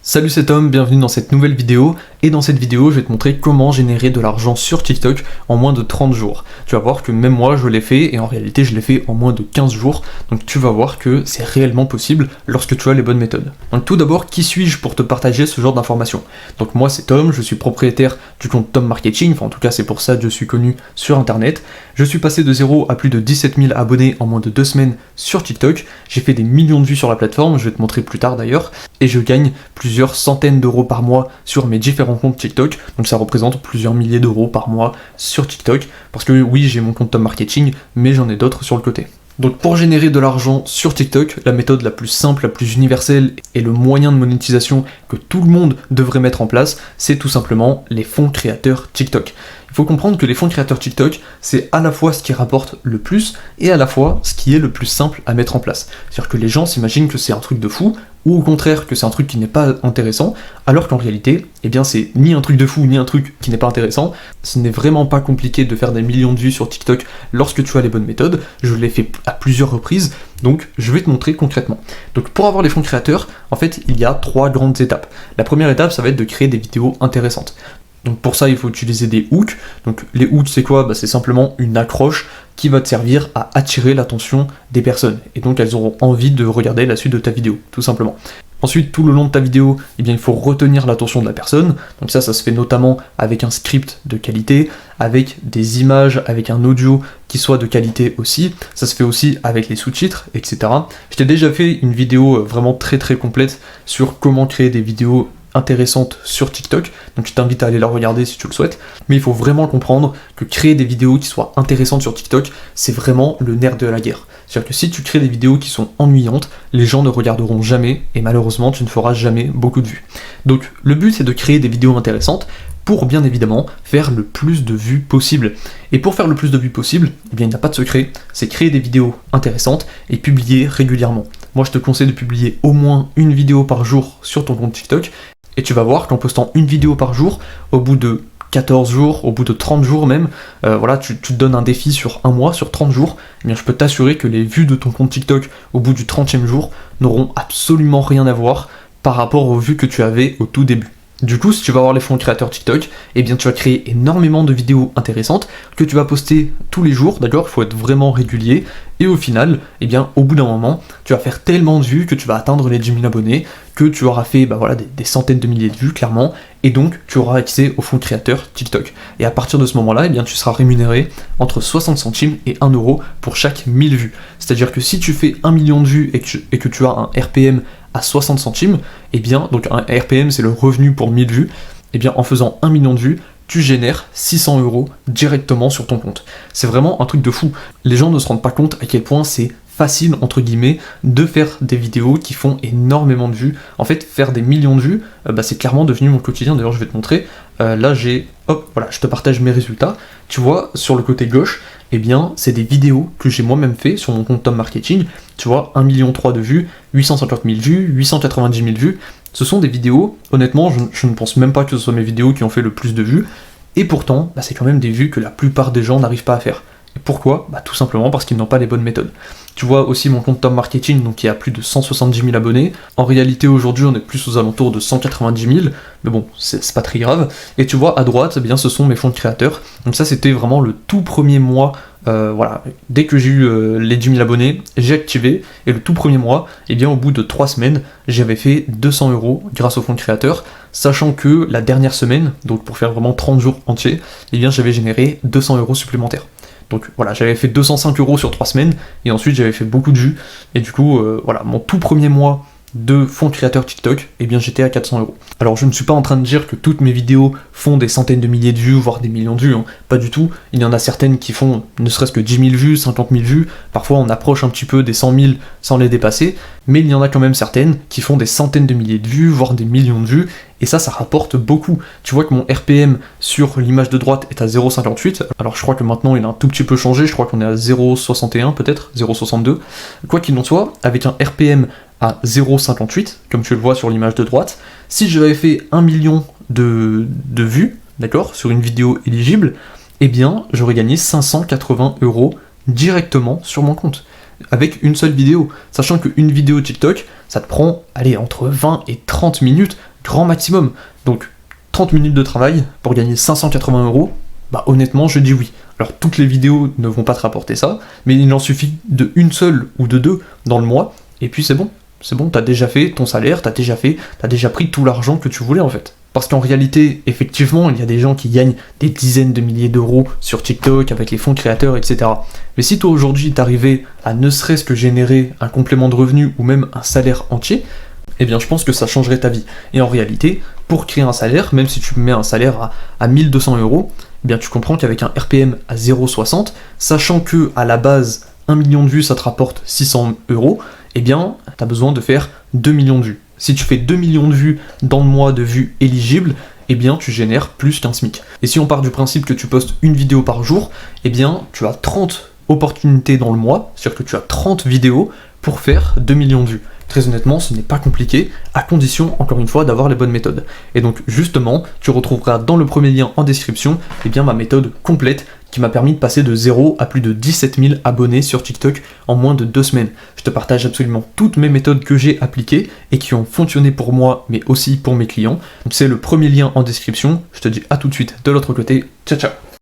Salut, c'est Tom, bienvenue dans cette nouvelle vidéo, et dans cette vidéo je vais te montrer comment générer de l'argent sur TikTok en moins de 30 jours. Tu vas voir que même moi je l'ai fait, et en réalité je l'ai fait en moins de 15 jours, donc tu vas voir que c'est réellement possible lorsque tu as les bonnes méthodes. Donc tout d'abord, qui suis-je pour te partager ce genre d'informations? Donc moi c'est Tom, je suis propriétaire du compte Tom Marketing, enfin en tout cas c'est pour ça que je suis connu sur internet. Je suis passé de 0 à plus de 17 000 abonnés en moins de 2 semaines sur TikTok, j'ai fait des millions de vues sur la plateforme, je vais te montrer plus tard d'ailleurs, et je gagne plusieurs centaines d'euros par mois sur mes différents comptes TikTok, donc ça représente plusieurs milliers d'euros par mois sur TikTok, parce que oui, j'ai mon compte Tom Marketing, mais j'en ai d'autres sur le côté. Donc pour générer de l'argent sur TikTok, la méthode la plus simple, la plus universelle et le moyen de monétisation que tout le monde devrait mettre en place, c'est tout simplement les fonds créateurs TikTok. Il faut comprendre que les fonds créateurs TikTok, c'est à la fois ce qui rapporte le plus et à la fois ce qui est le plus simple à mettre en place. C'est-à-dire que les gens s'imaginent que c'est un truc de fou, ou au contraire que c'est un truc qui n'est pas intéressant, alors qu'en réalité, eh bien c'est ni un truc de fou, ni un truc qui n'est pas intéressant. Ce n'est vraiment pas compliqué de faire des millions de vues sur TikTok lorsque tu as les bonnes méthodes. Je l'ai fait à plusieurs reprises, donc je vais te montrer concrètement. Donc pour avoir les fonds créateurs, en fait, il y a 3 grandes étapes. La première étape, ça va être de créer des vidéos intéressantes. Donc pour ça, il faut utiliser des hooks. Donc les hooks, c'est quoi? C'est simplement une accroche qui va te servir à attirer l'attention des personnes. Et donc elles auront envie de regarder la suite de ta vidéo, tout simplement. Ensuite, tout le long de ta vidéo, eh bien, il faut retenir l'attention de la personne. Donc ça se fait notamment avec un script de qualité, avec des images, avec un audio qui soit de qualité aussi. Ça se fait aussi avec les sous-titres, etc. Je t'ai déjà fait une vidéo vraiment très complète sur comment créer des vidéos intéressante sur TikTok, donc je t'invite à aller la regarder si tu le souhaites, mais il faut vraiment comprendre que créer des vidéos qui soient intéressantes sur TikTok, c'est vraiment le nerf de la guerre. C'est-à-dire que si tu crées des vidéos qui sont ennuyantes, les gens ne regarderont jamais, et malheureusement tu ne feras jamais beaucoup de vues. Donc le but c'est de créer des vidéos intéressantes, pour bien évidemment faire le plus de vues possible. Et pour faire le plus de vues possible, eh bien il n'y a pas de secret, c'est créer des vidéos intéressantes et publier régulièrement. Moi je te conseille de publier au moins une vidéo par jour sur ton compte TikTok, et tu vas voir qu'en postant une vidéo par jour, au bout de 14 jours, au bout de 30 jours même, voilà, tu te donnes un défi sur un mois, sur 30 jours, eh bien je peux t'assurer que les vues de ton compte TikTok au bout du 30e jour n'auront absolument rien à voir par rapport aux vues que tu avais au tout début. Du coup, si tu vas avoir les fonds créateurs TikTok, eh bien tu vas créer énormément de vidéos intéressantes que tu vas poster tous les jours, d'accord? Il faut être vraiment régulier, et au final, eh bien au bout d'un moment, tu vas faire tellement de vues que tu vas atteindre les 10 000 abonnés, que tu auras fait des centaines de milliers de vues, clairement, et donc tu auras accès aux fonds créateurs TikTok. Et à partir de ce moment-là, eh bien tu seras rémunéré entre 60 centimes et 1 euro pour chaque 1000 vues. C'est-à-dire que si tu fais 1 million de vues et que tu as un RPM à 60 centimes, et bien, donc un RPM c'est le revenu pour 1000 vues, et bien en faisant 1 million de vues, tu génères 600 euros directement sur ton compte. C'est vraiment un truc de fou. Les gens ne se rendent pas compte à quel point c'est facile, entre guillemets, de faire des vidéos qui font énormément de vues. En fait, faire des millions de vues, c'est clairement devenu mon quotidien. D'ailleurs, je vais te montrer. Là, voilà, je te partage mes résultats. Tu vois, sur le côté gauche, eh bien, c'est des vidéos que j'ai moi-même fait sur mon compte Tom Marketing. Tu vois, 1,3 million de vues, 850 000 vues, 890 000 vues. Ce sont des vidéos, honnêtement, je ne pense même pas que ce soit mes vidéos qui ont fait le plus de vues. Et pourtant, c'est quand même des vues que la plupart des gens n'arrivent pas à faire. Et pourquoi? Tout simplement parce qu'ils n'ont pas les bonnes méthodes. Tu vois aussi mon compte Tom Marketing, donc qui a plus de 170 000 abonnés. En réalité, aujourd'hui, on est plus aux alentours de 190 000, mais bon, c'est pas très grave. Et tu vois, à droite, eh bien, ce sont mes fonds de créateurs. Donc ça, c'était vraiment le tout premier mois. Voilà, dès que j'ai eu les 10 000 abonnés, j'ai activé, et le tout premier mois, eh bien, au bout de 3 semaines, j'avais fait 200 euros grâce aux fonds de créateurs, sachant que la dernière semaine, donc pour faire vraiment 30 jours entiers, eh bien, j'avais généré 200 euros supplémentaires. Donc voilà, j'avais fait 205 euros sur 3 semaines, et ensuite j'avais fait beaucoup de vues, et du coup, voilà, mon tout premier mois de fonds créateurs TikTok, eh bien j'étais à 400 euros. Alors je ne suis pas en train de dire que toutes mes vidéos font des centaines de milliers de vues, voire des millions de vues, hein. Pas du tout. Il y en a certaines qui font ne serait-ce que 10 000 vues, 50 000 vues, parfois on approche un petit peu des 100 000 sans les dépasser, mais il y en a quand même certaines qui font des centaines de milliers de vues, voire des millions de vues, et ça rapporte beaucoup. Tu vois que mon RPM sur l'image de droite est à 0,58, alors je crois que maintenant il a un tout petit peu changé, je crois qu'on est à 0,61 peut-être, 0,62. Quoi qu'il en soit, avec un RPM à 0,58, comme tu le vois sur l'image de droite, si j'avais fait 1 million de vues, d'accord, sur une vidéo éligible, eh bien j'aurais gagné 580 euros directement sur mon compte. avec une seule vidéo, sachant qu'une vidéo TikTok, ça te prend, allez, entre 20 et 30 minutes grand maximum. Donc 30 minutes de travail pour gagner 580 €, bah honnêtement je dis oui. Alors toutes les vidéos ne vont pas te rapporter ça, mais il en suffit de une seule ou de deux dans le mois, et puis c'est bon, t'as déjà fait ton salaire, t'as déjà pris tout l'argent que tu voulais en fait. Parce qu'en réalité, effectivement, il y a des gens qui gagnent des dizaines de milliers d'euros sur TikTok avec les fonds créateurs, etc. Mais si toi aujourd'hui t'arrivais à ne serait-ce que générer un complément de revenu ou même un salaire entier, eh bien je pense que ça changerait ta vie. Et en réalité, pour créer un salaire, même si tu mets un salaire à 1200 €, eh bien tu comprends qu'avec un RPM à 0,60, sachant que à la base, 1 million de vues ça te rapporte 600 €, eh bien tu as besoin de faire 2 millions de vues. Si tu fais 2 millions de vues dans le mois de vues éligibles, eh bien tu génères plus qu'un SMIC. Et si on part du principe que tu postes une vidéo par jour, eh bien tu as 30 opportunités dans le mois, c'est-à-dire que tu as 30 vidéos pour faire 2 millions de vues. Très honnêtement, ce n'est pas compliqué, à condition, encore une fois, d'avoir les bonnes méthodes. Et donc, justement, tu retrouveras dans le premier lien en description, eh bien, ma méthode complète qui m'a permis de passer de 0 à plus de 17 000 abonnés sur TikTok en moins de 2 semaines. Je te partage absolument toutes mes méthodes que j'ai appliquées et qui ont fonctionné pour moi, mais aussi pour mes clients. Donc, c'est le premier lien en description. Je te dis à tout de suite de l'autre côté. Ciao, ciao!